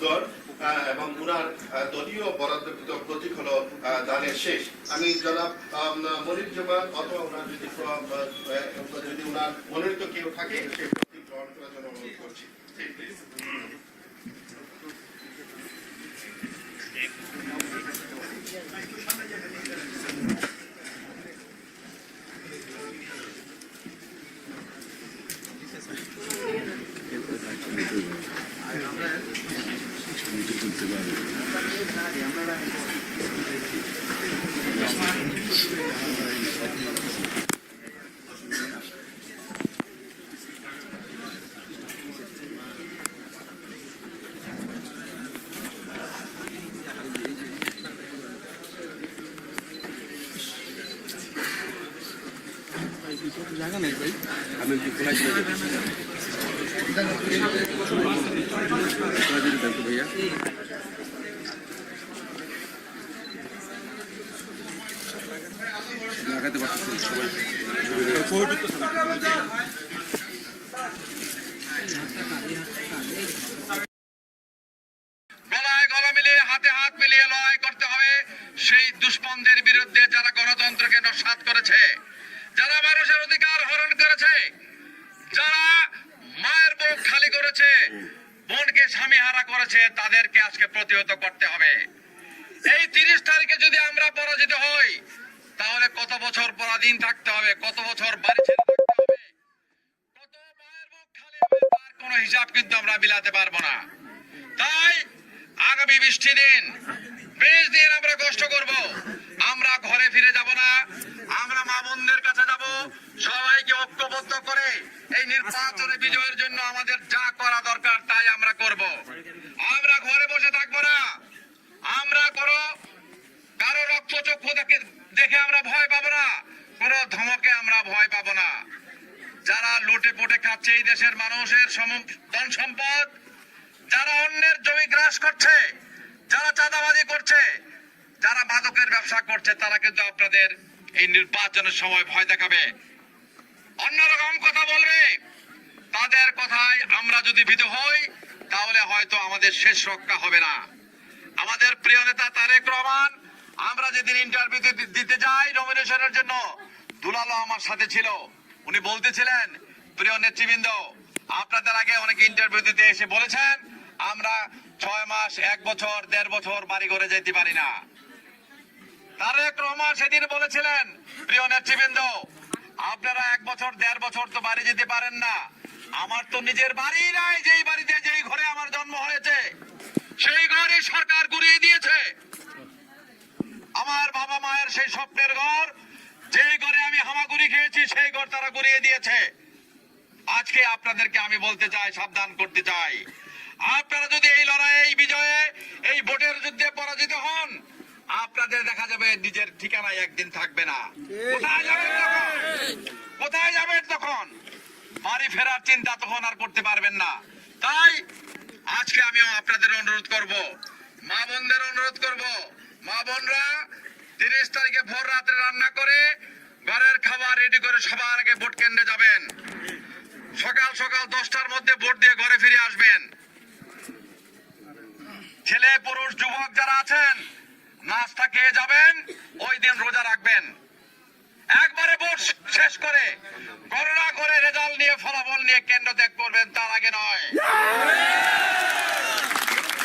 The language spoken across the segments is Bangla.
দল এবং উনার দলীয় বরাদ্দকৃত প্রতীক হলো দানের শেষ। আমি জনাব মনিরুজ্জামান অথবা ওনার যদি উনার মনোনীত কেউ থাকে সেই প্রতীক গ্রহণ করার জন্য অনুরোধ করছি। জায়গা নেই ভাই, আমি ভাইয়া লাগাতে পারতেছি সবাই গলায় গলা মিলিয়ে হাতে হাত মিলিয়ে লড়াই করতে হবে সেই দুষ্পন্দের বিরুদ্ধে যারা গণতন্ত্রকে নস্যাৎ করেছে, যারা মানুষের অধিকার হরণ করেছে, যারা মায়ের বুক খালি করেছে, বোনকে স্বামীহারা করেছে, তাদেরকে আজকে প্রতিহত করতে হবে। এই 30 তারিখে যদি আমরা পরাজিত হই তাহলে কত বছর পরাধীন থাকতে হবে, কত বছর বাড়ি ছেড়ে থাকতে হবে, কত মায়ের বুক খালি হবে, তার কোনো হিসাব কিন্তু আমরা মিলাতে পারবো না। তাই আগামী 20 দিন আমরা কষ্ট করব, আমরা ঘরে ফিরে যাব না, আমরা মা বোনদের কাছে যাব, সবাইকে ঐক্যবদ্ধ করে এই নির্বাচনে বিজয়ের জন্য আমাদের যা করা দরকার তাই আমরা করব। আমরা ঘরে বসে থাকবো না, আমরা কারো রক্তচক্ষু দেখে আমরা ভয় পাবো না, কোন ধমকে আমরা ভয় পাবো না। যারা লুটে পুটে খাচ্ছে এই দেশের মানুষের ধন সম্পদ, যারা অন্যের জমি গ্রাস করছে, যারা চাঁদাবাজি করছে, যারা মাদকের ব্যবসা করছে, তারা কিন্তু আপনাদের এই নির্বাচনের সময় ভয় দেখাবে, অন্যরকম কথা বলবে। তাদের কথায় আমরা যদি ভীত হই তাহলে হয়তো আমাদের শেষ রক্ষা হবে না। আমাদের প্রিয় নেতা তারেক রহমান, আমরা যেদিন ইন্টারভিউ দিতে যাই নমিনেশনের জন্য, দুলালো আমার সাথে ছিল, উনি বলতেছিলেন, প্রিয় নেতৃবৃন্দ, আপনাদের আগে অনেক ইন্টারভিউ দিতে এসে বলেছেন আমরা 6 মাস, 1 বছর, 1.5 বছর বাড়ি ঘরে যেতে পারি না। তারেক রহমান সেদিন বলেছিলেন, প্রিয় নেতৃবৃন্দ, আপনারা 1 বছর, 1.5 বছর তো বাড়ি যেতে পারেন না, আমার তো নিজের বাড়ি নাই, যেই বাড়িতে যেই ঘরে আমার জন্ম হয়েছে সেই ঘরে সরকার গুড়িয়ে দিয়েছে। আমার বাবা মায়ের সেই স্বপ্নের ঘর, যেই ঘরে আমি হামাগুড়ি খেয়েছি, সেই ঘর তারা গুড়িয়ে দিয়েছে। আজকে আপনাদেরকে আমি বলতে চাই, সাবধান করতে চাই, আপনারা যদি এই লড়াইয়ে, এই বিজয়ে, এই ভোটের যুদ্ধে পরাজিত হন, আপনাদের দেখা যাবে নিজের ঠিকানায় একদিন থাকবে না। কোথায় যাবেন তখন? কোথায় যাবেন তখন? বাড়ি ফেরার চিন্তা তখন আর করতে পারবেন না। তাই আজকে আমিও আপনাদের অনুরোধ করব, মা বোনদের অনুরোধ করব, মা বোনরা 30 তারিখে ভোর রাত্রে রান্না করে ঘরের খাবার রেডি করে সবার আগে ভোট কেন্দ্রে যাবেন। সকাল সকাল 10টার মধ্যে ভোট দিয়ে ঘরে ফিরে আসবেন। ছেলে পুরুষ যুবক যারা আছেন, নাস্তা খেয়ে যাবেন, ওই দিন রোজা রাখবেন। একবারে ভোট শেষ করে গণনা করে রেজাল্ট নিয়ে, ফলাফল নিয়ে কেন্দ্র ত্যাগ করবেন, তার আগে নয়।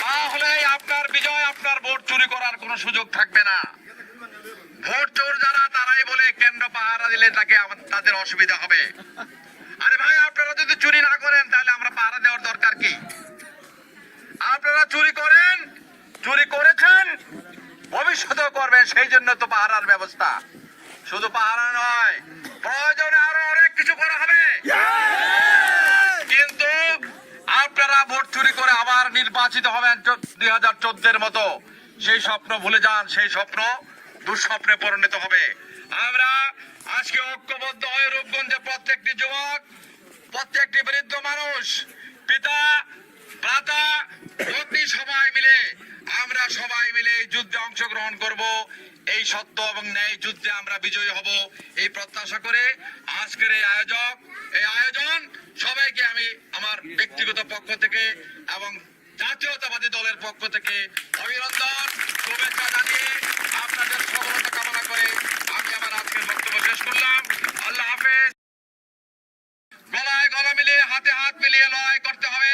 তাহলে আপনার বিজয়, আপনার ভোট চুরি করার কোনো সুযোগ থাকবে না। ভোট চোর যারা, তারাই বলে কেন্দ্র পাহারা দিলে তাদের অসুবিধা হবে। আরে ভাই, আপনারা যদি চুরি না করেন তাহলে আমরা পাহারা দেওয়ার দরকার কি? আপনারা চুরি করেন, চুরি করেছেন, ভবিষ্যতেও করবেন, সেই জন্য তো পাহারার ব্যবস্থা। শুধু পাহারা নয়, প্রয়োজনে আরো অনেক কিছু করা হবে। কিন্তু আপনারা ভোট চুরি করে আবার নির্বাচিত হবেন 2014-এর মতো, সেই স্বপ্ন ভুলে যান, সেই স্বপ্ন দুঃস্বপ্নে পরিণত হবে। আমরা আজকে ঐক্যবদ্ধ হয়ে রূপগঞ্জে প্রত্যেকটি যুবক, প্রত্যেকটি বৃদ্ধ মানুষ, পিতা, ভ্রাতা, পত্নী, আমরা সবাই মিলে এই যুদ্ধে অংশগ্রহণ করব। এই সত্য এবং ন্যায় যুদ্ধে আমরা বিজয়ী হব, এই প্রত্যাশা করে আজকের এই আয়োজন সবাইকে আমি আমার ব্যক্তিগত পক্ষ থেকে এবং জাতীয়তাবাদী দলের পক্ষ থেকে অভিনন্দন, শুভেচ্ছা জানিয়ে আপনাদের সফলতা কামনা করে আমি আমার আজকের বক্তব্য শেষ করলাম। আল্লাহ হাফেজ। গলায় গলা মিলিয়ে হাতে হাত মিলিয়ে লড়াই করতে হবে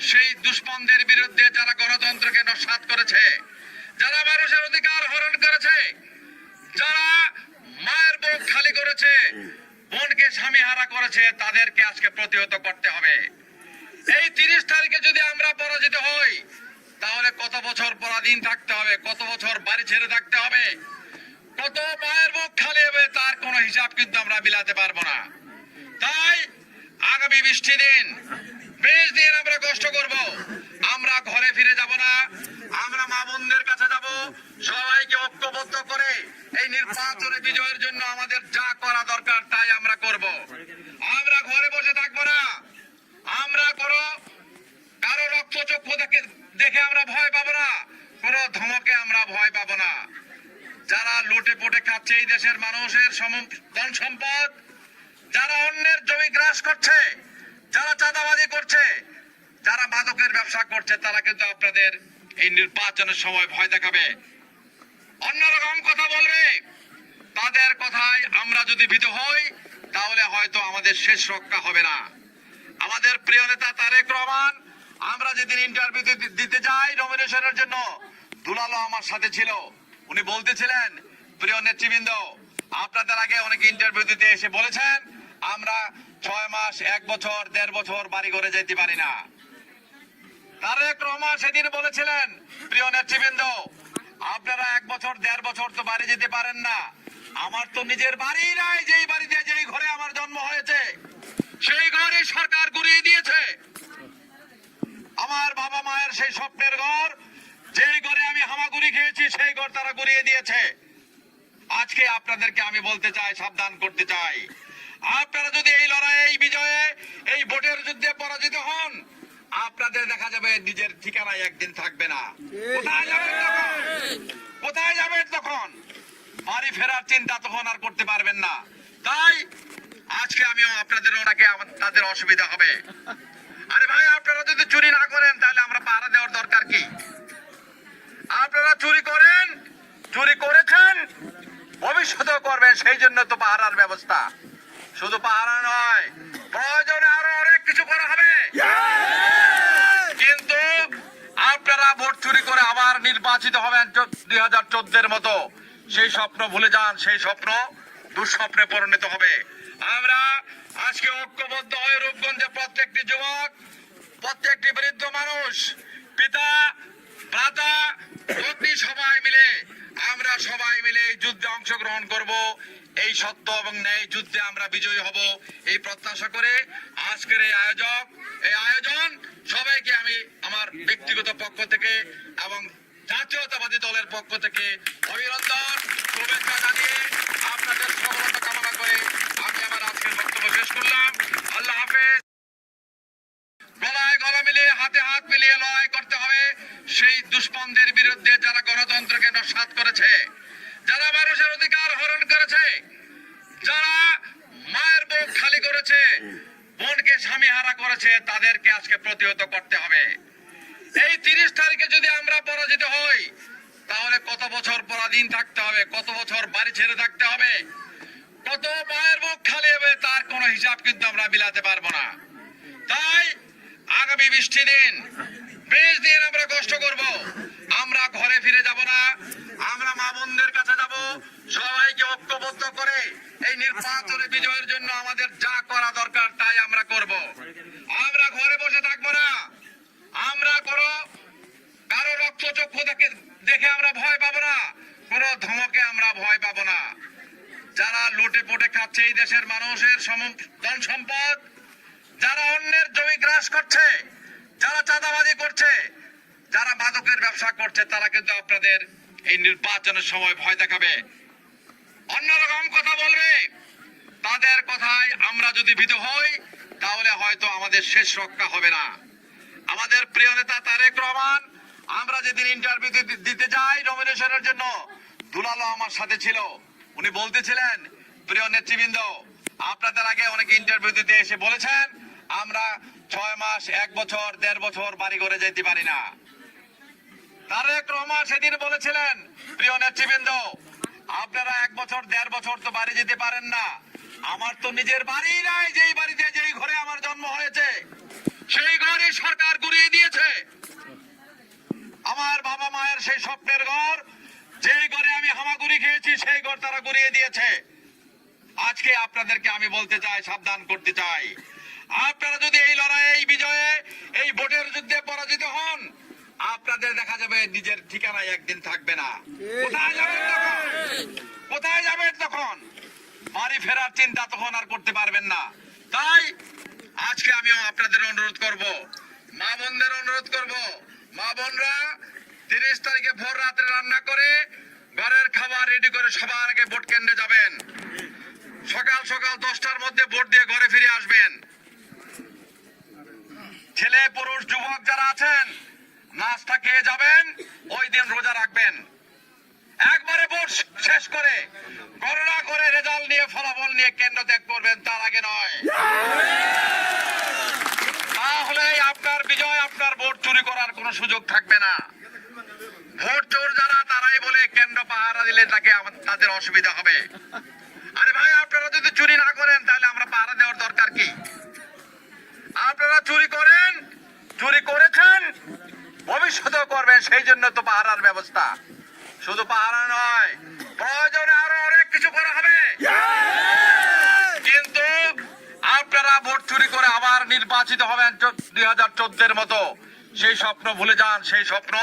সেই দুশ্মনদের বিরুদ্ধে যারা গণতন্ত্রকে নস্যাৎ করেছে, যারা মানুষের অধিকার হরণ করেছে, যারা মায়ের বুক খালি করেছে, বোনকে স্বামীহারা করেছে, তাদেরকে আজকে প্রতিহত করতে হবে। এই 30 তারিখে যদি আমরা পরাজিত হই তাহলে কত বছর পরাধীন থাকতে হবে, কত বছর বাড়ি ছেড়ে থাকতে হবে, কত মায়ের বুক খালি হবে, তার কোনো হিসাব কিন্তু আমরা মিলাতে পারবো না। তাই আগামী 20টি দিন 20 দিন আমরা কষ্ট করব, আমরা ঘরে ফিরে যাব না, আমরা মা বোনদের কাছে যাব, সবাইকে ঐক্যবদ্ধ করে এই নির্বাচনে বিজয়ের জন্য আমাদের যা করা দরকার তাই আমরা করব। আমরা ঘরে বসে থাকবো না, আমরা কারো রক্তচক্ষু দেখে আমরা ভয় পাবো না, কোন ধমকে আমরা ভয় পাবো না। যারা লুটে পুটে খাচ্ছে এই দেশের মানুষের ধন সম্পদ, যারা অন্যের জমি গ্রাস করছে, যারা চাঁদাবাজি করছে, যারা মাদকের ব্যবসা করছে, তারা কিন্তু আপনাদের এই নির্বাচনের সময় ভয় দেখাবে, অন্যরকম কথা বলবে। তাদের কথায় আমরা যদি ভীত হই তাহলে হয়তো আমাদের শেষ রক্ষা হবে না। আমাদের প্রিয় নেতা তারেক রহমান, আমরা যেদিন ইন্টারভিউ দিতে যাই নমিনেশনের জন্য, দুলালো আমার সাথে ছিল, উনি বলতেছিলেন, প্রিয় নেতৃবৃন্দ, আপনাদের আগে অনেকে ইন্টারভিউ দিতে এসে বলেছেন আমরা 6 মাস, 1 বছর, 1.5 বছর বাড়ি ঘরে যেতে পারি না। তারেক রহমান সেদিন বলেছিলেন, প্রিয় নেতৃবৃন্দ, আপনারা 1 বছর, 1.5 বছর তো বাড়ি যেতে পারেন না, আমার তো নিজের বাড়ি নাই, যেই বাড়িতে যেই ঘরে আমার জন্ম হয়েছে সেই ঘরে সরকার গুড়িয়ে দিয়েছে। আমার বাবা মায়ের সেই স্বপ্নের ঘর, যেই ঘরে আমি হামাগুড়ি খেয়েছি, সেই ঘর তারা গুড়িয়ে দিয়েছে। আজকে আপনাদেরকে আমি বলতে চাই, সাবধান করতে চাই, আপনারা যদি এই লড়াইয়ে, এই বিজয়ে, এই ভোটের যুদ্ধে পরাজিত হন, আপনাদের দেখা যাবে নিজের ঠিকানায় একদিন থাকবে না। কোথায় যাবেন তখন? কোথায় যাবেন তখন? বাড়ি ফেরার চিন্তা তখন আর করতে পারবেন না। তাই আজকে আমিও আপনাদের ওনাকে তাদের অসুবিধা হবে। আরে ভাই, আপনারা যদি চুরি না করেন তাহলে আমরা পাহারা দেওয়ার দরকার কি? আপনারা চুরি করেন, চুরি করেছেন, ভবিষ্যতেও করবেন, সেই জন্য তো পাহারার ব্যবস্থা। শুধু পাহারা নয়, প্রয়োজনে আরো অনেক কিছু করা হবে। কিন্তু আপনারা ভোট চুরি করে আবার নির্বাচিত হবেন 2014-এর মতো, সেই স্বপ্ন ভুলে যান, সেই স্বপ্ন দুঃস্বপ্নে পরিণত হবে। আমরা আজকে ঐক্যবদ্ধ হয়ে রূপগঞ্জে প্রত্যেকটি যুবক, প্রত্যেকটি বৃদ্ধ মানুষ, পিতা, ভ্রাতা, পত্নী, সবাই মিলে আমরা সবাই মিলে এই যুদ্ধে অংশগ্রহণ করব। এই সত্য এবং ন্যায় যুদ্ধে আমরা বিজয়ী হব, এই প্রত্যাশা করে আজকের এই আয়োজন সবাইকে আমি আমার ব্যক্তিগত পক্ষ থেকে এবং জাতীয়তাবাদী দলের পক্ষ থেকে অভিনন্দন, শুভেচ্ছা জানিয়ে আপনাদের সফলতা কামনা করে আমি আমার আজকের বক্তব্য শেষ করলাম। আল্লাহ হাফেজ। গলায় গলা মিলিয়ে হাতে হাত মিলিয়ে লড়াই করতে হবে সেই দুশ্মনদের বিরুদ্ধে যারা গণতন্ত্রকে নস্যাৎ করেছে, যারা মানুষের অধিকার হরণ করেছে, যারা মায়ের বুক খালি করেছে, বোনকে স্বামীহারা করেছে, তাদেরকে আজকে প্রতিহত করতে হবে। এই 30 তারিখে যদি আমরা পরাজিত হই তাহলে কত বছর পরাধীন থাকতে হবে, কত বছর বাড়ি ছেড়ে থাকতে হবে, কত মায়ের বুক খালি হবে, তার কোনো হিসাব কিন্তু আমরা মিলাতে পারবো না। তাই আগামী 20টি দিন 20 দিন আমরা কষ্ট করব, আমরা ঘরে ফিরে যাব না, আমরা মা বোনদের কাছে যাব, সবাইকে ঐক্যবদ্ধ করে এই নির্বাচনে বিজয়ের জন্য আমাদের যা করা দরকার তাই আমরা করব। আমরা ঘরে বসে থাকবো না, আমরা কারো রক্তচক্ষু দেখে আমরা ভয় পাবো না, কোন ধমকে আমরা ভয় পাবো না। যারা লুটে পুটে খাচ্ছে এই দেশের মানুষের ধন সম্পদ, যারা অন্যের জমি গ্রাস করছে, যারা চাঁদাবাজি করছে, যারা মাদকের ব্যবসা করছে, তারা কিন্তু আপনাদের এই নির্বাচনের সময় ভয় দেখাবে, অন্যরকম কথা বলবে। তাদের কথায় আমরা যদি ভীত হই তাহলে হয়তো আমাদের শেষ রক্ষা হবে না। আমাদের প্রিয় নেতা তারেক রহমান, আমরা যেদিন ইন্টারভিউ দিতে যাই নমিনেশনের জন্য, দুলালো আমার সাথে ছিল, উনি বলতেছিলেন, প্রিয় নেতৃবৃন্দ, আপনাদের আগে অনেকে ইন্টারভিউ দিতে এসে বলেছেন আমরা 6 মাস, 1 বছর, 1.5 বছর বাড়ি করে যেতে পারি না। তারেক রহমান সেদিন বলেছিলেন, প্রিয় নেতৃবৃন্দ, আপনারা 1 বছর 1.5 বছর তো বাড়ি যেতে পারেন না। আমার তো নিজের বাড়ি নাই, যেই বাড়িতে যেই ঘরে আমার জন্ম হয়েছে সেই ঘরই সরকার গুড়িয়ে দিয়েছে। আমার বাবা মায়ের সেই স্বপ্নের ঘর, যেই ঘরে আমি হামাগুড়ি খেয়েছি, সেই ঘর তারা গুড়িয়ে দিয়েছে। আজকে আপনাদেরকে আমি বলতে চাই, সাবধান করতে চাই, আপনারা যদি এই লড়াইয়ে, এই বিজয়ে, এই ভোটের যুদ্ধে পরাজিত হন, আপনাদের দেখা যাবে নিজের ঠিকানায় একদিন থাকবে না। কোথায় যাবেন তখন? কোথায় যাবেন তখন? বাড়ি ফেরার চিন্তা তখন আর করতে পারবেন না। তাই আজকে আমিও আপনাদের অনুরোধ করব, মা বোনদের অনুরোধ করব, মা বোনরা 30 তারিখে ভোর রাতে রান্না করে ঘরের খাবার রেডি করে সবার আগে ভোট কেন্দ্রে যাবেন। সকাল সকাল 10টার মধ্যে ভোট দিয়ে ঘরে ফিরে আসবেন। ছেলে পুরুষ যুবক যারা আছেন, নাস্তা খেয়ে যাবেন, ওই দিন রোজা রাখবেন। একবারে ভোট শেষ করে গণনা করে রেজাল্ট নিয়ে, ফলাফল নিয়ে কেন্দ্র ত্যাগ করবেন, তার আগে নয়। তাহলে আপনার বিজয়, আপনার ভোট চুরি করার কোনো সুযোগ থাকবে না। ভোট চোর যারা, তারাই বলে কেন্দ্র পাহারা দিলে তাদের অসুবিধা হবে। আরে ভাই, আপনারা যদি চুরি না করেন তাহলে আমরা পাহারা দেওয়ার দরকার কি? আপনারা চুরি করেন, চুরি করেছেন, ভবিষ্যতেও করবেন, সেই জন্য তো পাহারার ব্যবস্থা। শুধু পাহারা নয়, প্রয়োজনে আরো অনেক কিছু করা হবে। কিন্তু আপনারা ভোট চুরি করে আবার নির্বাচিত হবেন 2014-এর মতো, সেই স্বপ্ন ভুলে যান। সেই স্বপ্ন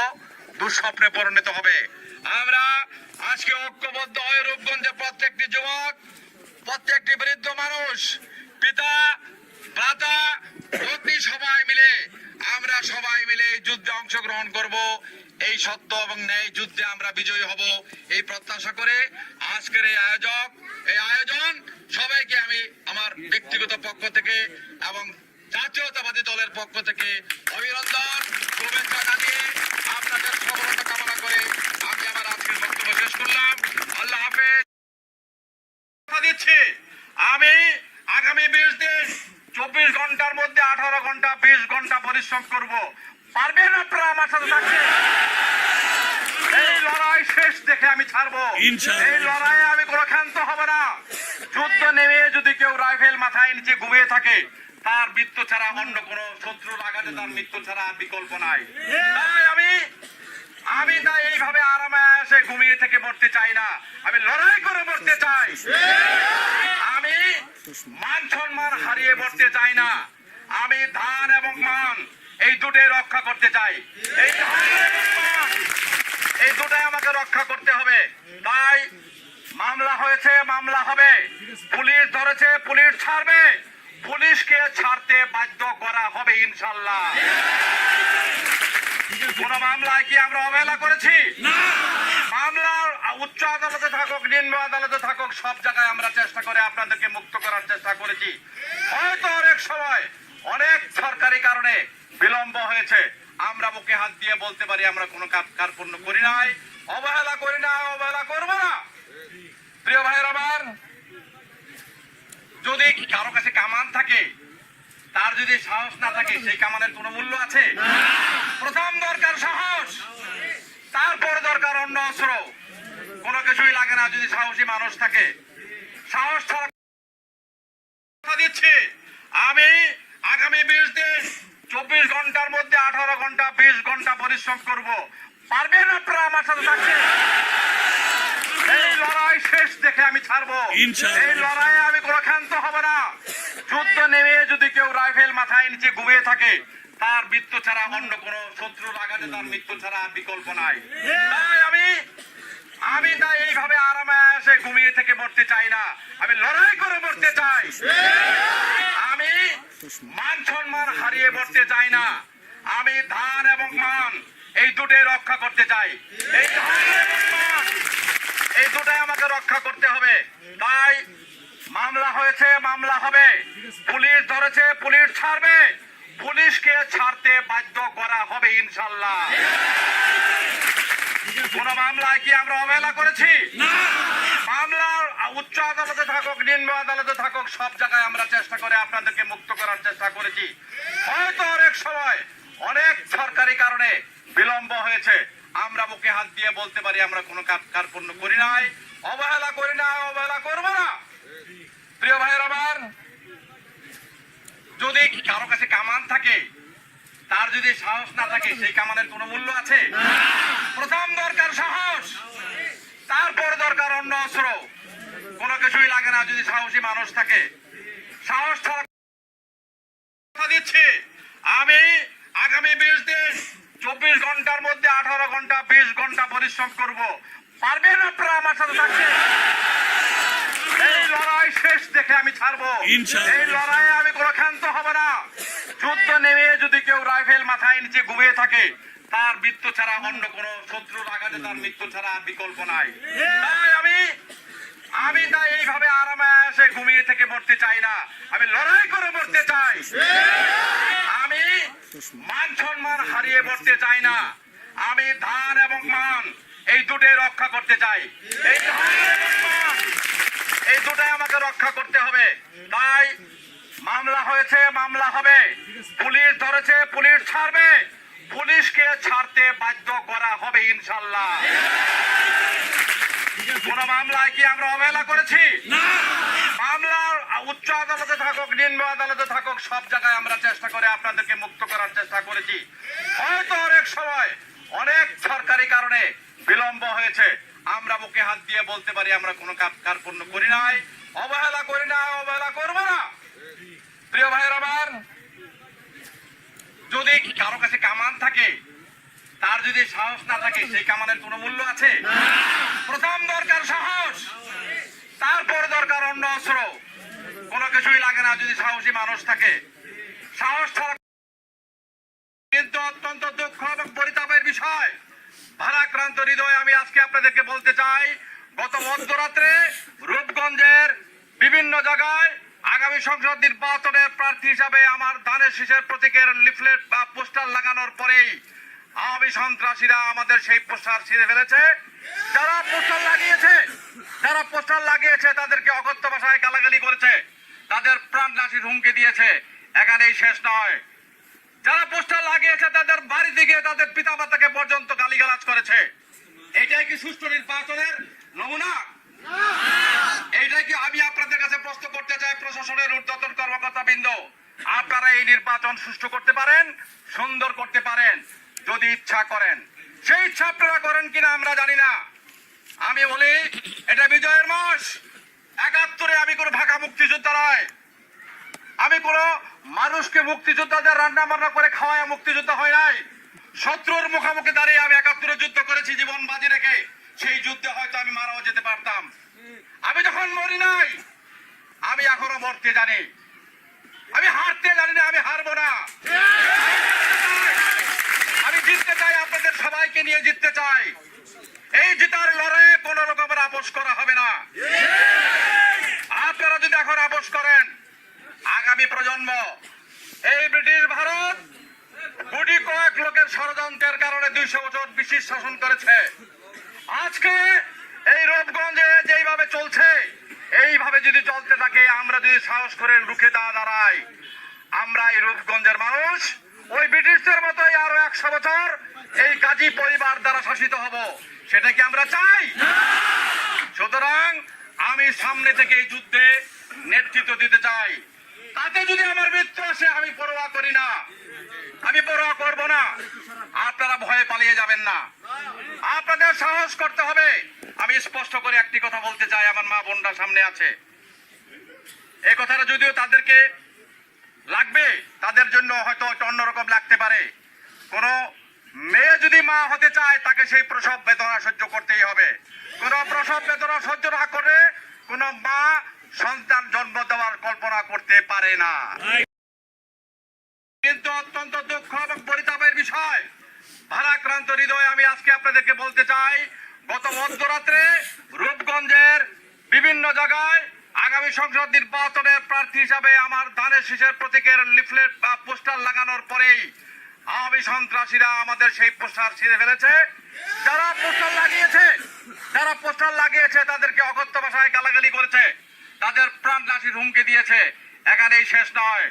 দুঃস্বপ্নে পরিণত হবে। আমরা আজকে ঐক্যবদ্ধ হয়ে রূপগঞ্জে প্রত্যেকটি যুবক, প্রত্যেকটি বৃদ্ধ মানুষ, পিতা, ভ্রাতা, পত্নী, সবাই মিলে আমরা সবাই মিলে এই যুদ্ধে অংশগ্রহণ করব। এই সত্য এবং ন্যায় যুদ্ধে আমরা বিজয়ী হব, এই প্রত্যাশা করে আজকের এই আয়োজন সবাইকে আমি আমার ব্যক্তিগত পক্ষ থেকে এবং জাতীয়তাবাদী দলের পক্ষ থেকে অভিনন্দন, শুভেচ্ছা জানিয়ে আপনাদের সফলতা কামনা করে আমি আমার আজকের বক্তব্য শেষ করলাম। আল্লাহ হাফেজ। দিচ্ছি, আমি আগামী 20 দিন 24 ঘন্টার মধ্যে 18 ঘন্টা 20 ঘন্টা পরিশ্রম করব। পারবেন আপনারা আমার সাথে থাকতে? এই লড়াই শেষ দেখে আমি ছাড়বো। এই লড়াইয়ে আমি কোনো ক্ষান্ত হব না। যুদ্ধ নেমে যদি কেউ রাইফেল মাথায় নিচে ঘুমিয়ে থাকে, তার মৃত্যু ছাড়া অন্য কোনো শত্রুর আঘাতে তার মৃত্যু ছাড়া আর বিকল্প নাই। তাই আমি তাই এইভাবে আরামে এসে ঘুমিয়ে থেকে মরতে চাই না, আমি লড়াই করে মরতে চাই। আমি মান সম্মান হারিয়ে মরতে চাই না, আমি ধান এবং মান এই দুটোই রক্ষা করতে চাই। এই ধান এবং মান, এই দুটাই আমাকে রক্ষা করতে হবে। তাই মামলা হয়েছে, মামলা হবে, পুলিশ ধরেছে, পুলিশ ছাড়বে, পুলিশকে ছাড়তে বাধ্য করা হবে ইনশাল্লাহ। কোন মামলায় কি আমরা অবহেলা করেছি? মামলার উচ্চ আদালতে থাকুক, নিম্ন আদালতে থাকুক, সব জায়গায় আমরা চেষ্টা করে আপনাদেরকে মুক্ত করার চেষ্টা করেছি। হয়তো অনেক সময় অনেক সরকারি কারণে বিলম্ব হয়েছে, আমরা বুকে হাত দিয়ে বলতে পারি আমরা কোনো কার্পণ্য করি নাই, অবহেলা করি না, অবহেলা করবো না। প্রিয় ভাইয়ের আমার, যদি কারো কাছে কামান থাকে, তার যদি সাহস না থাকে, সেই কামানের কোনো মূল্য আছে? প্রথম দরকার সাহস, তারপর দরকার অন্য অস্ত্র। কোনো কিছুই লাগে না যদি সাহসী মানুষ থাকে। সাহস ছাড়া দিচ্ছি, আমি আগামী 20 দিন 24 ঘন্টার মধ্যে 18 ঘন্টা 20 ঘন্টা পরিশ্রম করব। পারবেন আপনারা আমার সাথে থাকতে? এই লড়াই শেষ দেখে আমি ছাড়বো। এই লড়াইয়ে আমি কোনো ক্ষান্ত হব না। যুদ্ধ নেমে যদি কেউ রাইফেল মাথায় নিচে ঘুমিয়ে থাকে, তার মৃত্যু ছাড়া অন্য কোনো শত্রুর আঘাতে তার মৃত্যু ছাড়া আর বিকল্প নাই। তাই আমি তাই এইভাবে আরামে এসে ঘুমিয়ে থেকে মরতে চাই না, আমি লড়াই করে মরতে চাই। আমি মান সম্মান হারিয়ে মরতে চাই না, আমি ধান এবং মান এই দুটোই রক্ষা করতে চাই। এই ধান এবং মান এই দুটাই আমাকে রক্ষা করতে হবে। তাই মামলা হয়েছে, মামলা হবে, পুলিশ ধরেছে, পুলিশ ছাড়বে, পুলিশকে ছাড়তে বাধ্য করা হবে ইনশাল্লাহ। কোন মামলায় কি আমরা অবহেলা করেছি? মামলার উচ্চ আদালতে থাকুক, নিম্ন আদালতে থাকুক, সব জায়গায় আমরা চেষ্টা করে আপনাদেরকে মুক্ত করার চেষ্টা করেছি। হয়তো অনেক সময় অনেক সরকারি কারণে বিলম্ব হয়েছে, আমরা বুকে হাত দিয়ে বলতে পারি আমরা কোনো কার্পণ্য করি নাই, অবহেলা করি না, অবহেলা করবো না। প্রিয় ভাইয়ের আমার, যদি কারো কাছে কামান থাকে, তার যদি সাহস না থাকে, সেই কামানের কোনো মূল্য আছে? প্রথম দরকার সাহস, তারপর দরকার অন্য অস্ত্র। কোনো কিছুই লাগে না যদি সাহসী মানুষ থাকে। সাহস ছাড়া কথা দিচ্ছি, আমি আগামী 20 দিন 24 ঘন্টার মধ্যে 18 ঘন্টা 20 ঘন্টা পরিশ্রম করব। পারবেন আপনারা আমার সাথে থাকতে? এই লড়াই শেষ দেখে আমি ছাড়বো। এই লড়াইয়ে আমি কোনো ক্ষান্ত হব না। যুদ্ধ নেমে যদি কেউ রাইফেল মাথায় নিচে ঘুমিয়ে থাকে, তার মৃত্যু ছাড়া অন্য কোন শত্রুর আঘাতে তার মৃত্যু ছাড়া আর বিকল্প নাই। তাই আমি তাই এইভাবে আরামে এসে ঘুমিয়ে থেকে মরতে চাই না, আমি লড়াই করে মরতে চাই। আমি মান সম্মান হারিয়ে মরতে চাই না, আমি ধান এবং মান এই দুটোই রক্ষা করতে চাই। এই ধান এবং মান এই দুটাই আমাকে রক্ষা করতে হবে। তাই মামলা হয়েছে, মামলা হবে, পুলিশ ধরেছে, পুলিশ ছাড়বে, পুলিশকে ছাড়তে বাধ্য করা হবে ইনশাল্লাহ। কোন মামলায় কি আমরা অবহেলা করেছি? মামলার উচ্চ আদালতে থাকুক, নিম্ন আদালতে থাকুক, সব জায়গায় আমরা চেষ্টা করে আপনাদেরকে মুক্ত করার চেষ্টা করেছি। হয়তো অনেক সময় অনেক সরকারি কারণে বিলম্ব হয়েছে, আমরা বুকে হাত দিয়ে বলতে পারি আমরা কোনো কার্পণ্য করি নাই, অবহেলা করি না, অবহেলা করবো না। প্রিয় ভাইয়ের আমার, যদি কারো কাছে কামান থাকে, তার যদি সাহস না থাকে, সেই কামানের কোনো মূল্য আছে? প্রথম দরকার সাহস, তারপর দরকার অন্য অস্ত্র। কোনো কিছুই লাগে না যদি সাহসী মানুষ থাকে। সাহস ছাড়া কিন্তু অত্যন্ত দুঃখ এবং পরিতাপের বিষয়, ভারাক্রান্ত হৃদয় আমি আজকে আপনাদেরকে বলতে চাই, গত মধ্যরাত্রে রূপগঞ্জের বিভিন্ন জায়গায় আগামী সংসদ নির্বাচনের প্রার্থী হিসাবে আমার ধানের শীষের প্রতীকের লিফলেট বা পোস্টার লাগানোর পরেই আওয়ামী সন্ত্রাসীরা আমাদের সেই পোস্টার ছিঁড়ে ফেলেছে। যারা পোস্টার লাগিয়েছে তাদেরকে অকথ্য ভাষায় গালাগালি করেছে, তাদের প্রাণনাশীর হুমকি দিয়েছে। এখানেই শেষ নয়, যারা পোস্টার লাগিয়েছে তাদের বাড়িতে গিয়ে তাদের পিতামাতাকে পর্যন্ত গালিগালাজ করেছে। এটাই কি সুষ্ঠু নির্বাচনের নমুনা? এইটাই কি? আমি আপনাদের কাছে প্রশ্ন করতে চাই, প্রশাসনের ঊর্ধ্বতন কর্মকর্তাবৃন্দ, আপনারা এই নির্বাচন সুষ্ঠু করতে পারেন, সুন্দর করতে পারেন যদি ইচ্ছা করেন। সেই ইচ্ছা আপনারা করেন কিনা আমরা জানি না। আমি বলি, এটা বিজয়ের মাস। ৭১ আমি কোনো ভাগা মুক্তিযোদ্ধা নয়, আমি কোন মানুষকে মুক্তিযোদ্ধাদের রান্না বান্না করে খাওয়ায় মুক্তিযোদ্ধা হয় নাই। শত্রুর মুখোমুখি দাঁড়িয়ে আমি ৭১ যুদ্ধ করেছি জীবন বাজি রেখে। সেই যুদ্ধে হয়তো আমি মারাও যেতে পারতাম। আমি যখন মরি নাই, আমি এখনো মরতে জানি, আমি হারতে জানি না, আমি হারবো না। আমি জিততে চাই, আপনাদের সবাইকে নিয়ে জিততে চাই। এই জিতার লড়াইয়ে কোন রকমের আপোষ করা হবে না। আপনারা যদি এখন আপোষ করেন, আগামী প্রজন্ম, এই ব্রিটিশ ভারত কোটি কয়েক লোকের ষড়যন্ত্রের কারণে 200 বছর ব্রিটিশ শাসন করেছে। আজকে এই রূপগঞ্জে যেইভাবে চলছে, এইভাবে যদি চলতে থাকে, আমরা যদি সাহস করে রুখে দাঁড়াই, আমরা এই রূপগঞ্জের মানুষ ওই ব্রিটিশদের মতোই আরো 100 বছর এই গাজী পরিবার দ্বারা শাসিত হব। সেটা কি আমরা চাই? সুতরাং আমি সামনে থেকে এই যুদ্ধে নেতৃত্ব দিতে চাই। তাতে যদি আমার মৃত্যু আসে, আমি পরোয়া করি না, আমি পরোয়া করব না। আপনারা ভয়ে পালিয়ে যাবেন না, আপনাদের সাহস করতে হবে। আমি স্পষ্ট করে একটি কথা বলতে চাই, আমার মা বোনরা সামনে আছে, এই কথাটা যদিও তাদেরকে লাগবে, তাদের জন্য হয়তো একটা অন্যরকম লাগতে পারে। কোন মেয়ে যদি মা হতে চায়, তাকে সেই প্রসব বেদনা সহ্য করতেই হবে। কোন প্রসব বেদনা সহ্য না করে কোন মা সন্তান জন্ম দেওয়ার কল্পনা করতে পারে না। কিন্তু অত্যন্ত দুঃখ এবং পরিতাপের বিষয়, ভারাক্রান্ত হৃদয় আমি আজকে আপনাদেরকে বলতে চাই, গত মধ্যরাত্রে রূপগঞ্জের বিভিন্ন জায়গায় আগামী সংসদ নির্বাচনের প্রার্থী হিসাবে আমার ধানের শীষের প্রতীকের লিফলেট বা পোস্টার লাগানোর পরেই আওয়ামী সন্ত্রাসীরা আমাদের সেই পোস্টার ছিঁড়ে ফেলেছে। যারা পোস্টার লাগিয়েছে তাদেরকে অকথ্য ভাষায় গালাগালি করেছে, তাদের প্রাণনাশীর হুমকি দিয়েছে। এখানেই শেষ নয়,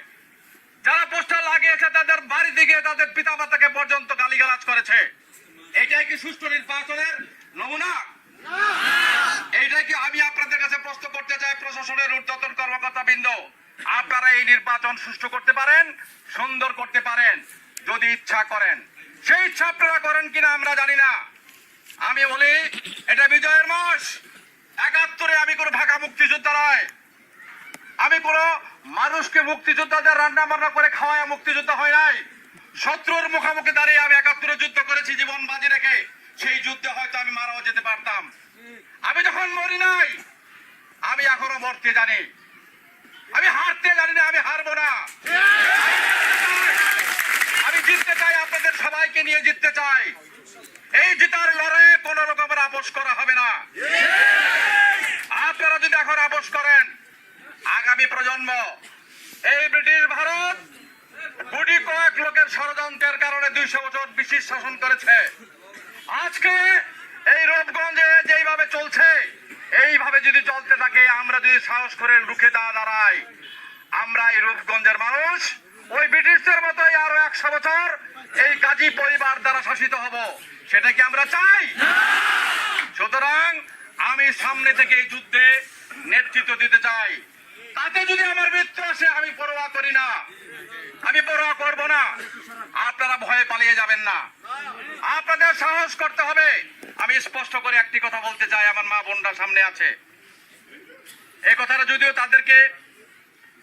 যারা পোস্টার লাগিয়েছে তাদের বাড়িতে গিয়ে তাদের পিতামাতাকে পর্যন্ত গালিগালাজ করেছে। এটাই কি সুষ্ঠু নির্বাচনের নমুনা? এইটাই কি? আমি আপনাদের কাছে প্রশ্ন করতে চাই, প্রশাসনের ঊর্ধ্বতন কর্মকর্তা বৃন্দ, আপনারা এই নির্বাচন সুষ্ঠু করতে পারেন, সুন্দর করতে পারেন যদি ইচ্ছা করেন। সেই ইচ্ছা আপনারা করেন কিনা আমরা জানি না। আমি বলি এটা বিজয়ের মাস। ৭১ আমি কোনো ঢাকা মুক্তিযোদ্ধা নয়, আমি কোন মানুষকে মুক্তিযোদ্ধাদের রান্না বান্না করে খাওয়ায় মুক্তিযোদ্ধা হয় নাই। শত্রুর মুখোমুখি দাঁড়িয়ে আমি ৭১ যুদ্ধ করেছি জীবন বাজি রেখে। সেই যুদ্ধে হয়তো আমি মারাও যেতে পারতাম। আমি যখন মরি নাই, আমি এখনো মরতে জানি। আমি হারতে জানি না, আমি হারবো না। আমি জিততে চাই, আপনাদের সবাইকে নিয়ে জিততে চাই। এই জিতার লড়াইয়ে কোন রকমের আপোষ করা হবে না। আপনারা যদি এখন আপোষ করেন, আগামী প্রজন্ম এই ব্রিটিশ ভারত গুটি কয়েক লোকের ষড়যন্ত্রের কারণে ২০০ বছর ব্রিটিশ শাসন করেছে। আজকে এই রূপগঞ্জে যেইভাবে চলছে, এইভাবে যদি চলতে থাকে, আমরা যদি সাহস করে রুখে দাঁড়াই, আমরা এই রূপগঞ্জের মানুষ ওই ব্রিটিশদের মতোই আরো ১০০ বছর এই গাজী পরিবার দ্বারা শাসিত হব। সেটা কি আমরা চাই? সুতরাং আমি সামনে থেকে এই যুদ্ধে নেতৃত্ব দিতে চাই। তাতে যদি আমার মৃত্যু আসে, আমি পরোয়া করি না, আমি পরোয়া করব না। আপনারা ভয়ে পালিয়ে যাবেন না, আপনাদের সাহস করতে হবে। আমি স্পষ্ট করে একটি কথা বলতে চাই, আমার মা বোনরা সামনে আছে। এই কথাটা যদিও তাদেরকে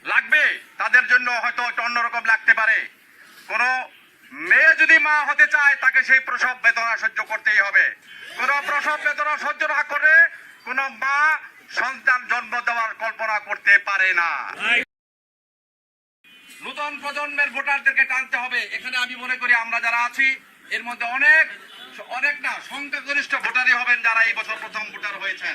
লাগবে, তাদের জন্য হয়তো অন্যরকম লাগতে পারে। কোন মেয়ে যদি মা হতে চায়, তাকে সেই প্রসব বেদনা সহ্য করতেই হবে। কোন প্রসব বেদনা সহ্য না করে কোন মা সন্তান জন্ম দেওয়ার কল্পনা করতে পারে না। নতুন প্রজন্মের ভোটারদেরকে টানতে হবে। এখানে আমি মনে করি আমরা যারা আছি এর মধ্যে অনেক না সংখ্যাগরিষ্ঠ ভোটারই হবেন যারা এই বছর প্রথম ভোটার হয়েছেন।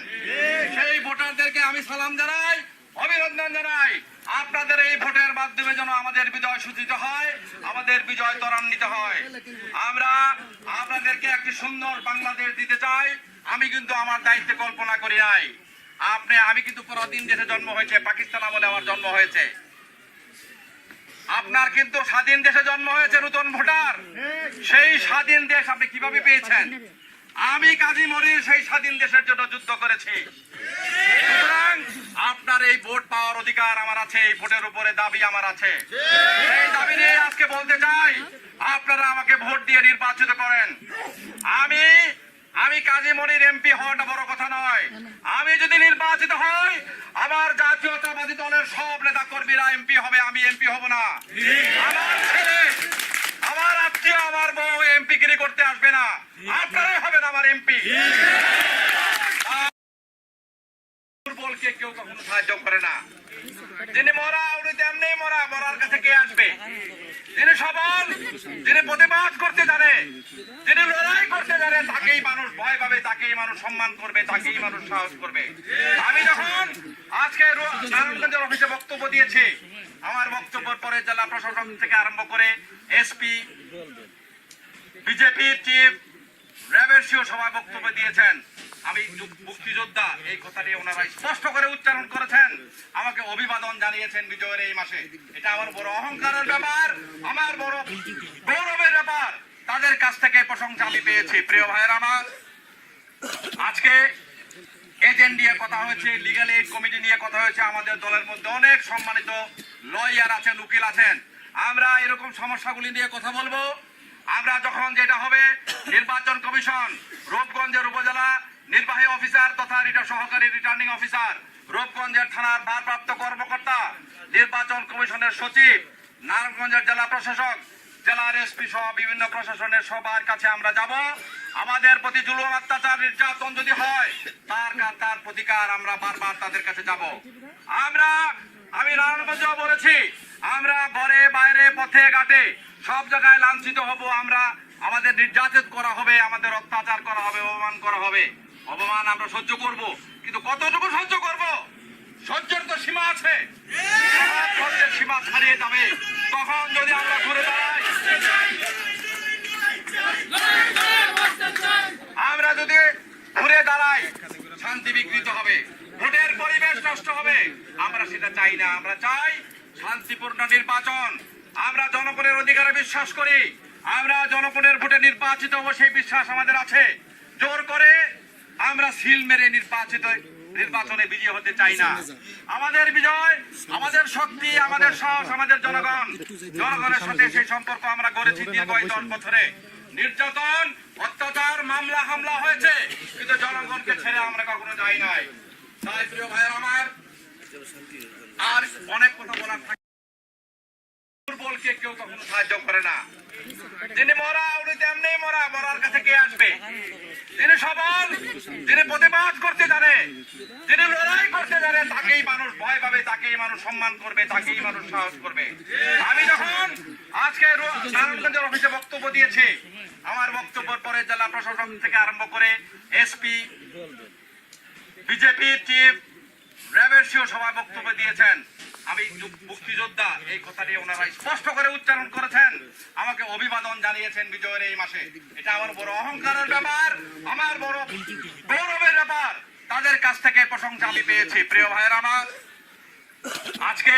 সেই ভোটারদেরকে আমি সালাম জানাই, অভিনন্দন জানাই। আপনাদের এই ভোটের মাধ্যমে যেন আমাদের বিজয় সূচিত হয়, আমাদের বিজয় ত্বরান্বিত হয়। আমরা আপনাদেরকে একটি সুন্দর বাংলাদেশ দিতে চাই। আমি কিন্তু আমার দায়িত্বে কল্পনা করি নাই। আমি কিন্তু পরাধীন দেশে জন্ম হয়েছে, পাকিস্তান আমলে আমার জন্ম হয়েছে। আপনার কিন্তু স্বাধীন দেশে জন্ম হয়েছে নতুন ভোটার। সেই স্বাধীন দেশ আপনি কিভাবে পেয়েছেন? আমি কাজী মরির সেই স্বাধীন দেশের জন্য যুদ্ধ করেছি। সুতরাং আপনার এই ভোট পাওয়ার অধিকার আমার আছে, এই ভোটের উপরে দাবি আমার আছে। এই দাবি নিয়ে আজকে বলতে চাই, আপনারা আমাকে ভোট দিয়ে নির্বাচিত করেন। আমি কাজী মনির এমপি হওয়াটা বড় কথা নয়। আমি যদি নির্বাচিত হই, আমার জাতীয়তাবাদী দলের সব নেতা কর্মীরা এমপি হবে, আমি এমপি হব না। আমার ছেলে, আমার আত্মীয়, আমার বউ এমপি গিরি করতে আসবে না। আপনারাই হবেন আমার এমপি। দুর্বলকে কেউ কখনো সাহায্য করে না। যিনি মরা, উনি তেমনি মরা, মরার কাছে কে আসবে? যিনি সবল, যিনি প্রতিবাদ করতে জানে, যিনি লড়াই করতে জানে, তাকেই মানুষ ভয় পাবে, তাকেই মানুষ সম্মান করবে, তাকেই মানুষ সাহস করবে। আমি যখন আজকে নারায়ণগঞ্জের অফিসে বক্তব্য দিয়েছি, আমার বক্তব্যের পরে জেলা প্রশাসক থেকে আরম্ভ করে এসপি, বিজেপির চিফ, র্যাবের সবাই বক্তব্য দিয়েছেন। আমি মুক্তিযোদ্ধা এই কথাটি ওনারা স্পষ্ট করে উচ্চারণ করেছেন, আমাকে অভিবাদন জানিয়েছেন বিজয়ের এই মাসে। এটা আমার বড় অহংকারের ব্যাপার, আমার বড় গৌরবের ব্যাপার। তাদের কাছ থেকে প্রশংসা আমি পেয়েছি। প্রিয় ভাইয়েরা আমার, আজকে এজেন্ট নিয়ে কথা হয়েছে, লিগ্যাল এইড কমিটি নিয়ে কথা হয়েছে। আমাদের দলের মধ্যে অনেক সম্মানিত লয়ার আছেন, উকিল আছেন। আমরা এরকম সমস্যাগুলি নিয়ে কথা বলবো। আমরা যখন যেটা হবে, নির্বাচন কমিশন, রূপগঞ্জের উপজেলা নির্বাহী অফিসার তথা সহকারী রিটার্নিং অফিসার, রূপগঞ্জের থানার ভারপ্রাপ্ত কর্মকর্তা, নির্বাচন কমিশনের সচিব, নারায়ণগঞ্জের জেলা প্রশাসক, জেলার এসপি সহ বিভিন্ন প্রশাসনের সবার কাছে আমরা যাব। আমাদের প্রতি জুলুম, অত্যাচার, নির্যাতন যদি হয়, তার প্রতিকার আমরা বারবার তাদের কাছে যাব। আমি নারায়ণগঞ্জে বলেছি, আমরা ঘরে বাইরে পথে ঘাটে সব জায়গায় লাঞ্ছিত হব। আমাদের নির্যাতন করা হবে, আমাদের অত্যাচার করা হবে, অপমান করা হবে। অপমান আমরা সহ্য করব, কিন্তু কতটুকু সহ্য করব? সহ্যের তো সীমা আছে। সহ্যের সীমা ছাড়িয়ে যাবে তখন যদি আমরা ঘুরে দাঁড়াই, আমরা যদি ঘুরে দাঁড়াই, শান্তি বিঘ্নিত হবে, ভোটের পরিবেশ নষ্ট হবে। আমরা সেটা চাই না। আমরা চাই শান্তিপূর্ণ নির্বাচন, আমরা জনগণের অধিকারে বিশ্বাস করি, আমরা জনগণের ভোটে নির্বাচিত হব সেই বিশ্বাস আমাদের আছে। জোর করে আমরা সিল মেরে নির্বাচনে বিজয়ী হতে চাই না। আমাদের বিজয়, আমাদের শক্তি, আমাদের সাহস, আমাদের জনগণের সাথে সেই সম্পর্ক আমরা গড়েছি দীর্ঘ 10 বছরে। নির্যাতন, অত্যাচার, মামলা হামলা হয়েছে, কিন্তু জনগণকে ছেড়ে আমরা কখনো যাই নাই। তাই প্রিয় ভাইয়ের আমার, আর অনেক কথা বলার থাকে, দুর্বলকে কেউ কখনো সাহায্য করে না। যিনি মরা উনি তেমনি মরার কাছে কে আসবে? যিনি সবল, যিনি প্রতিবাদ করতে জানে, যিনি লড়াই করতে জানে, তাকেই মানুষ ভয় পাবে, তাকেই মানুষ সম্মান করবে, তাকেই মানুষ সাহস করবে। আমি যখন আজকে নারায়ণগঞ্জের অফিসে বক্তব্য দিয়েছি, আমার বক্তব্যের পরে জেলা প্রশাসক থেকে আরম্ভ করে এসপি, বিজেপি চিফ, র্যাবের সিও সবাই বক্তব্য দিয়েছেন। আমি মুক্তিযোদ্ধা এই কথাটি ওনারা স্পষ্ট করে উচ্চারণ করেছেন, আমাকে অভিবাদন জানিয়েছেন বিজয়ের এই মাসে। এটা আমার বড় অহংকারের ব্যাপার, আমার বড় গৌরবের ব্যাপার। তাদের কাছ থেকে প্রশংসা আমি পেয়েছি। প্রিয় ভাইয়েরা আমার, আজকে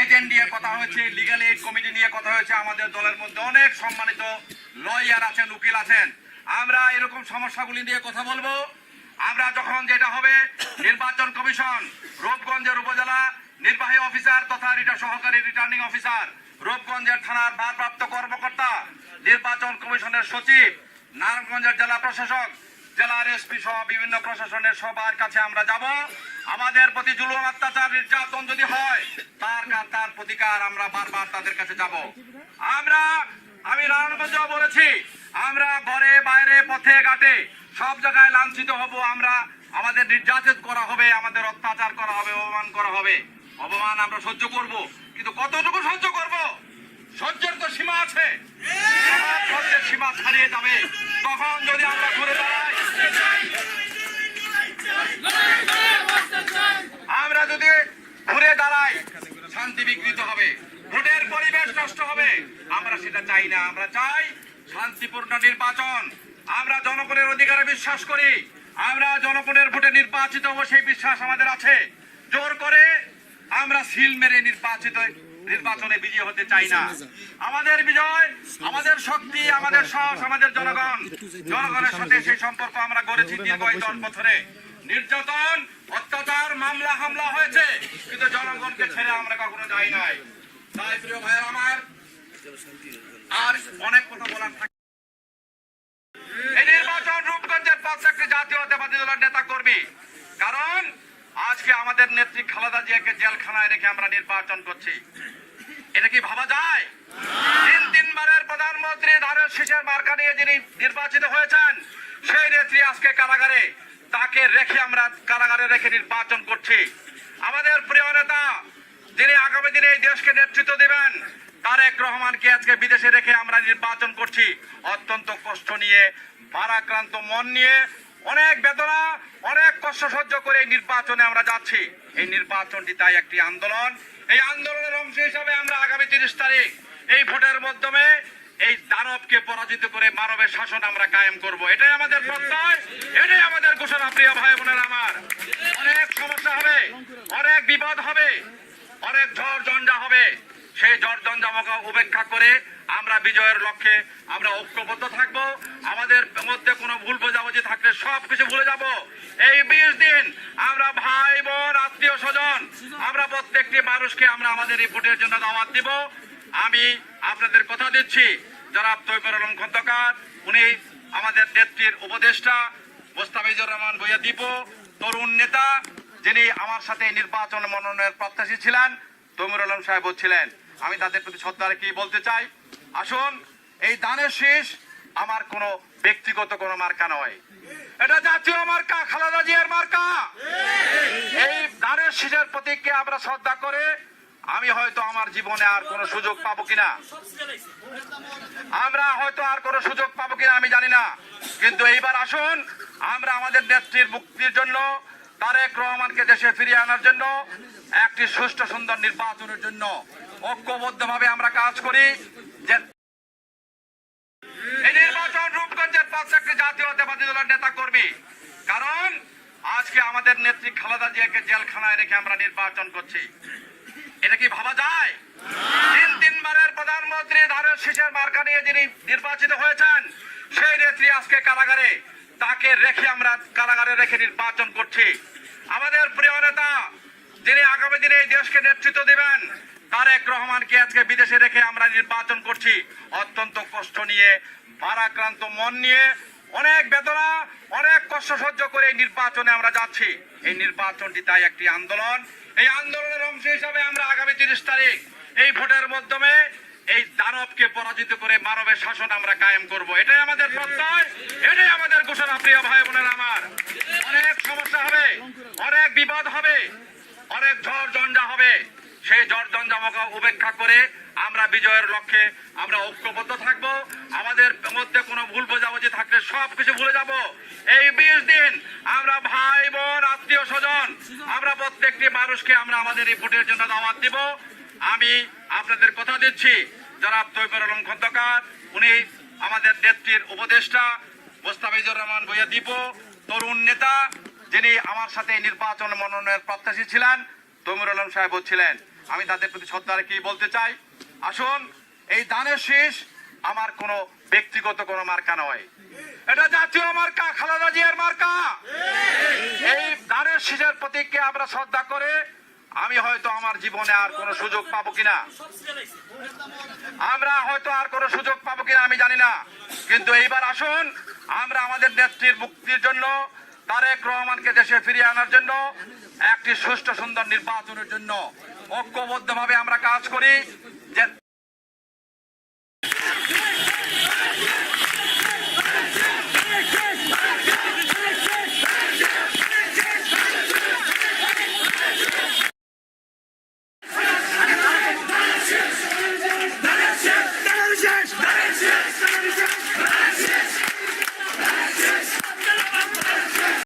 এজেন্ট নিয়ে কথা হয়েছে, লিগ্যাল এইড কমিটি নিয়ে কথা হয়েছে। আমাদের দলের মধ্যে অনেক সম্মানিত লয়ার আছেন, উকিল আছেন। আমরা এরকম সমস্যাগুলি নিয়ে কথা বলবো। আমরা যখন যেটা হবে, নির্বাচন কমিশন, রূপগঞ্জের উপজেলা নির্বাহী অফিসার তথা সহকারী রিটার্নিং অফিসার, রূপগঞ্জের থানার ভারপ্রাপ্ত কর্মকর্তা, নির্বাচন কমিশনের সচিব, নারায়ণগঞ্জের জেলা প্রশাসক, জেলার এসপি সহ বিভিন্ন প্রশাসনের সবার কাছে আমরা যাব। আমাদের প্রতি জুলুম, অত্যাচার, নির্যাতন যদি হয় তার প্রতিকার আমরা বারবার তাদের কাছে যাব। আমি নারায়ণগঞ্জ বলেছি, আমরা ঘরে বাইরে পথে ঘাটে সব জায়গায় লাঞ্ছিত হব। আমাদের নির্যাতন করা হবে, আমাদের অত্যাচার করা হবে, অপমান করা হবে। অপমান আমরা সহ্য করব, কিন্তু কতটুকু সহ্য করব? সহ্যের তো সীমা আছে। সহ্যের সীমা ছাড়িয়ে যাবে তখন যদি আমরা ঘুরে দাঁড়াই, শান্তি বিঘ্নিত হবে, ভোটের পরিবেশ নষ্ট হবে। আমরা সেটা চাই না। আমরা চাই শান্তিপূর্ণ নির্বাচন। আমরা জনগণের অধিকারে বিশ্বাস করি, আমরা জনগণের ভোটে নির্বাচিত হব সেই বিশ্বাস আমাদের আছে। জোর করে আমরা সিল মেরে নির্বাচনে বিজয়ী হতে চাই না। আমাদের বিজয়, আমাদের শক্তি, আমাদের সাহস, আমাদের জনগণের সাথে সেই সম্পর্ক আমরা গড়েছি দীর্ঘ 10 বছরে। নির্যাতন, অত্যাচার, মামলা হামলা হয়েছে, কিন্তু জনগণকে ছেড়ে আমরা কখনো যাই নাই। তাই প্রিয় ভাইয়ের আমার, আর অনেক কথা বলার থাকে। এই নির্বাচন রূপগঞ্জের প্রত্যেকটি জাতীয়তাবাদী দলের নেতা কর্মী, কারণ আজকে আমাদের নেত্রী খালেদা জিয়াকে জেলখানায় রেখে আমরা নির্বাচন করছি। এটা কি ভাবা যায়? তিনবারের প্রধানমন্ত্রী, ধানের শীষের মার্কা নিয়ে যিনি নির্বাচিত হয়েছেন, সেই নেত্রী আজকে কারাগারে, তাকে রেখে আমরা কারাগারে রেখে নির্বাচন করছি। আমাদের প্রিয় নেতা, যিনি আগামী দিনে এই দেশকে নেতৃত্ব দেবেন, তারেক রহমানকে আজকে বিদেশে রেখে আমরা নির্বাচন করছি। অত্যন্ত কষ্ট নিয়ে, ভারাক্রান্ত মন নিয়ে, অনেক বেদনা, অনেক কষ্ট সহ্য করে এই নির্বাচনে আমরা যাচ্ছি। এই নির্বাচনটি তাই একটি আন্দোলন। এই আন্দোলনের অংশ হিসাবে আমরা আগামী 30 তারিখ এই ভোটের মাধ্যমে এই দানবকে পরাজিত করে মানবের শাসন আমরা কায়েম করব। এটাই আমাদের প্রত্যয়, এটাই আমাদের ঘোষণা। প্রিয় ভাই বোনেরা আমার, অনেক সমস্যা হবে, অনেক বিপদ হবে, অনেক ঝড় ঝঞ্ঝা হবে। সেই ঝড় ঝঞ্ঝাকে উপেক্ষা করে আমরা বিজয়ের লক্ষ্যে আমরা ঐক্যবদ্ধ থাকব। আমাদের মধ্যে কোনো ভুল বোঝাবুঝি থাকলে সবকিছু ভুলে যাব। এই 20 দিন আমরা ভাই বোন, আত্মীয় স্বজন, আমরা প্রত্যেকটি মানুষকে আমরা আমাদের এই ভোটের জন্য দাওয়াত দিব। আমি আপনাদের কথা দিচ্ছি, জনাব তৈবুর আলম খন্দকার, উনি আমাদের নেত্রীর উপদেষ্টা, মোস্তাফিজুর রহমান ভূঁইয়া দীপু, তরুণ নেতা, যিনি আমার সাথে নির্বাচন মনোনয়নের প্রত্যাশী ছিলেন, তৈমুর আলম সাহেবও ছিলেন। আমি তাদের প্রতি শ্রদ্ধা রেখে বলতে চাই, আসুন, এই ধানের শীষ আমার কোনো ব্যক্তিগত কোনো মার্কা নয়, এটা জাতীয় মার্কা, খালেদা জিয়ার মার্কা। এই ধানের শীষের প্রতীককে আমরা শ্রদ্ধা করে আমি হয়তো আমার জীবনে আর কোনো সুযোগ পাবো কিনা, আমরা হয়তো আর কোনো সুযোগ পাবো কিনা আমি জানি না, কিন্তু এইবার আসুন, আমরা আমাদের নেত্রীর মুক্তির জন্য, তারেক রহমানকে দেশে ফিরিয়ে আনার জন্য, একটি সুষ্ঠু সুন্দর নির্বাচনের জন্য ঐক্যবদ্ধভাবে আমরা কাজ করি। যে এই নির্বাচন রূপগঞ্জের প্রত্যেকটি জাতীয়তাবাদী দলের নেতা কর্মী, কারণ আজকে আমাদের নেত্রী খালেদা জিয়াকে জেলখানায় রেখে আমরা নির্বাচন করছি। এটা কি ভাবা যায়? তিন প্রথমবারের প্রধানমন্ত্রী ধানের শীষের মার্কা নিয়ে যিনি নির্বাচিত হয়েছেন সেই নেত্রী আজকে কারাগারে, তাকে রেখে আমরা কারাগারে রেখে নির্বাচন করছি। আমাদের প্রিয় নেতা যিনি আগামী দিনে এই দেশকে নেতৃত্ব দেবেন তারেক রহমানকে আজকে বিদেশে রেখে আমরা নির্বাচন করছি। অত্যন্ত কষ্ট নিয়ে, ভারাক্রান্ত মন নিয়ে, অনেক বেদনা, অনেক কষ্ট সহ্য করে এই নির্বাচনে আমরা যাচ্ছি। এই নির্বাচনটি তাই একটি আন্দোলন। এই আন্দোলনের অংশ হিসাবে আমরা আগামী 30 তারিখ এই ভোটের মাধ্যমে এই দানবকে পরাজিত করে মানবের শাসন আমরা কায়েম করব। এটাই আমাদের প্রত্যয়, এটাই আমাদের ঘোষণা। প্রিয় ভাই বোনেরা আমার, অনেক সমস্যা হবে, অনেক বিবাদ হবে, অনেক ঝড় ঝঞ্ঝা হবে। সেই ঝড় ঝঞ্ঝাকে উপেক্ষা করে আমরা বিজয়ের লক্ষ্যে আমরা ঐক্যবদ্ধ থাকবো। আমাদের মধ্যে কোনো ভুল বোঝাবুঝি থাকলে সবকিছু ভুলে যাব। এই 20 দিন আমরা ভাই বোন, আত্মীয় স্বজন, আমরা প্রত্যেকটি মানুষকে আমরা আমাদের এই ভোটের জন্য দাওয়াত দিব। আমি আপনাদের কথা দিচ্ছি, জনাব তৈয়বুর আলম খন্দকার, উনি আমাদের নেত্রীর উপদেষ্টা, মোস্তাফিজুর রহমান ভূঁইয়া দীপু, তরুণ নেতা, যিনি আমার সাথে নির্বাচন মনোনয়নের প্রত্যাশী ছিলেন, তৈয়বুর আলম সাহেব ছিলেন। আমি তাদের প্রতি শ্রদ্ধা রেখে বলতে চাই, আসুন, এই ধানের শীষ আমার কোনো ব্যক্তিগত কোনো মার্কা নয়, এটা জাতীয় মার্কা, খালেদা জিয়ার মার্কা। এই ধানের শীষের প্রতীককে আমরা শ্রদ্ধা করে আমি হয়তো আমার জীবনে আর কোনো সুযোগ পাবো কিনা, আমরা হয়তো আর কোনো সুযোগ পাবো কিনা আমি জানি না, কিন্তু এইবার আসুন আমরা আমাদের নেত্রীর মুক্তির জন্য, তারেক রহমানকে দেশে ফিরিয়ে আনার জন্য, একটি সুষ্ঠু সুন্দর নির্বাচনের জন্য ঐক্যবদ্ধভাবে আমরা কাজ করি। যে